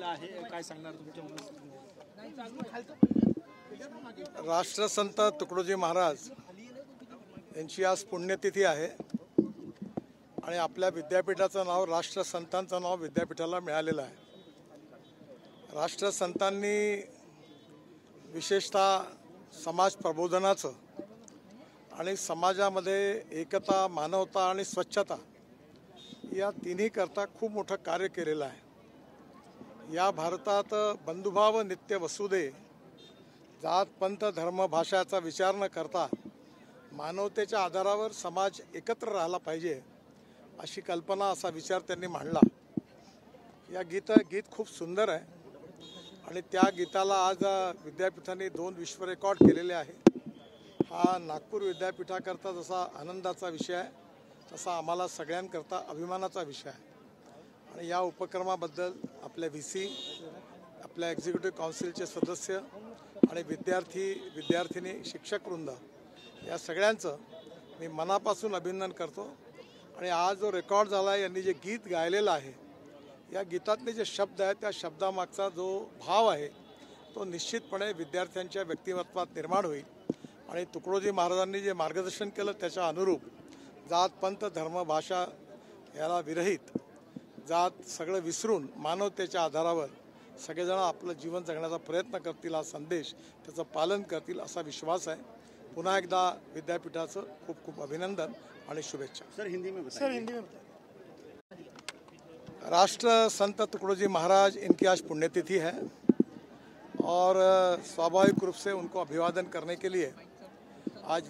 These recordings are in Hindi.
झालेला आहे, काय सांगणार तुमच्या उपस्थितीमध्ये? राष्ट्रसंत तुकडोजी महाराज यांची आज पुण्यतिथी आहे आणि आपल्या विद्यापीठाचं नाव राष्ट्रसंतांचं नाव विद्यापीठाला मिळालेलं आहे। राष्ट्रसंतांनी विशेषतः समाज प्रबोधनाचं आणि समाजामध्ये एकता, मानवता आणि स्वच्छता या तिन्ही करता खूप मोठं कार्य केलेलं आहे। या भारतात बंधुभाव नित्य वसुदे, जात पंथ धर्म भाषाचा विचार न करता मानवतेच्या आधारावर समाज एकत्र राहिला पाहिजे अशी कल्पना, असा विचार त्यांनी मांडला। या गीत खूप सुंदर आहे आणि त्या गीताला आज विद्यापीठाने 2 विश्व रेकॉर्ड केलेले आहे। हा नागपूर विद्यापीठाकरता जसा आनंदाचा विषय आहे तसा आम्हाला सगळ्यांकरता अभिमानाचा विषय आहे आणि या उपक्रमाबद्दल आपल्या VC, आपल्या एक्झिक्युटिव्ह काउन्सिलचे सदस्य आणि विद्यार्थी शिक्षक वृंद या सगळ्यांचं मी मनापासून अभिनंदन करतो। आणि आज जो रेकॉर्ड झाला आहे, यांनी जे गीत गायलेलं आहे, या गीतातले जे शब्द आहेत त्या शब्दामागचा जो भाव आहे तो निश्चितपणे विद्यार्थ्यांच्या व्यक्तिमत्वात निर्माण होईल आणि तुकडोजी महाराजांनी जे मार्गदर्शन केलं त्याच्या अनुरूप जात पंथ धर्म भाषा याला विरहित, जात सगळं विसरून मानवतेच्या आधारावर सगळेजण आपलं जीवन जगण्याचा प्रयत्न करतील, हा संदेश त्याचं पालन करतील असा विश्वास आहे। पुन्हा एकदा विद्यापीठाचं खूप खूप अभिनंदन और शुभेच्छा। सर हिंदी में बताइए। राष्ट्र संत तुकडोजी महाराज, इनकी आज पुण्यतिथि है और स्वाभाविक रूप से उनको अभिवादन करने के लिए आज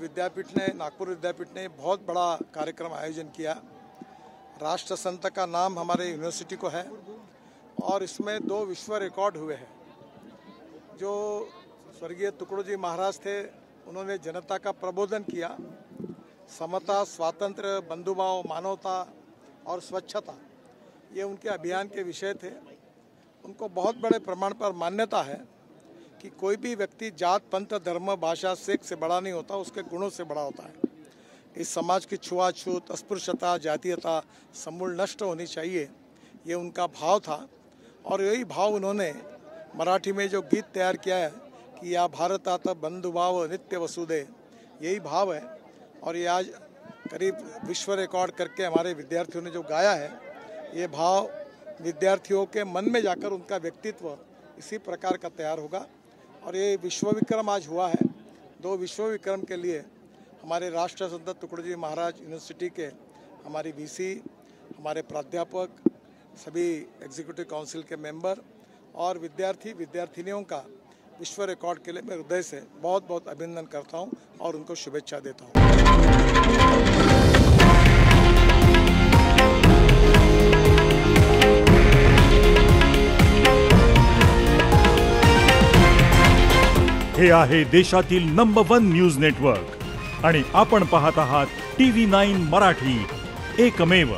नागपुर विद्यापीठ ने बहुत बड़ा कार्यक्रम आयोजन किया। राष्ट्र संत का नाम हमारे यूनिवर्सिटी को है और इसमें 2 विश्व रिकॉर्ड हुए हैं। जो स्वर्गीय तुकडोजी महाराज थे, उन्होंने जनता का प्रबोधन किया। समता, स्वातंत्र्य, बंधुभाव, मानवता और स्वच्छता ये उनके अभियान के विषय थे। उनको बहुत बड़े प्रमाण पर मान्यता है कि कोई भी व्यक्ति जात पंथ धर्म भाषा सेक्स से बड़ा नहीं होता, उसके गुणों से बड़ा होता है। इस समाज की छुआछूत, अस्पृश्यता, जातीयता समूल नष्ट होनी चाहिए, ये उनका भाव था। और यही भाव उन्होंने मराठी में जो गीत तैयार किया है कि या भारतात बंधुभाव नित्य वसुदे, यही भाव है। और ये आज करीब विश्व रिकॉर्ड करके हमारे विद्यार्थियों ने जो गाया है, ये भाव विद्यार्थियों के मन में जाकर उनका व्यक्तित्व इसी प्रकार का तैयार होगा। और ये विश्व विक्रम आज हुआ है। 2 विश्व विक्रम के लिए हमारे राष्ट्र संत तुकडोजी महाराज यूनिवर्सिटी के हमारी VC, हमारे प्राध्यापक, सभी एग्जीक्यूटिव काउंसिल के मेंबर और विद्यार्थिनियों का विश्व रिकॉर्ड के लिए मैं हृदय से बहुत बहुत अभिनंदन करता हूं और उनको शुभेच्छा देता हूं। हे आहे देशातील नंबर 1 न्यूज नेटवर्क आणि आपण पाहत आहात TV9 मराठी, एकमेव।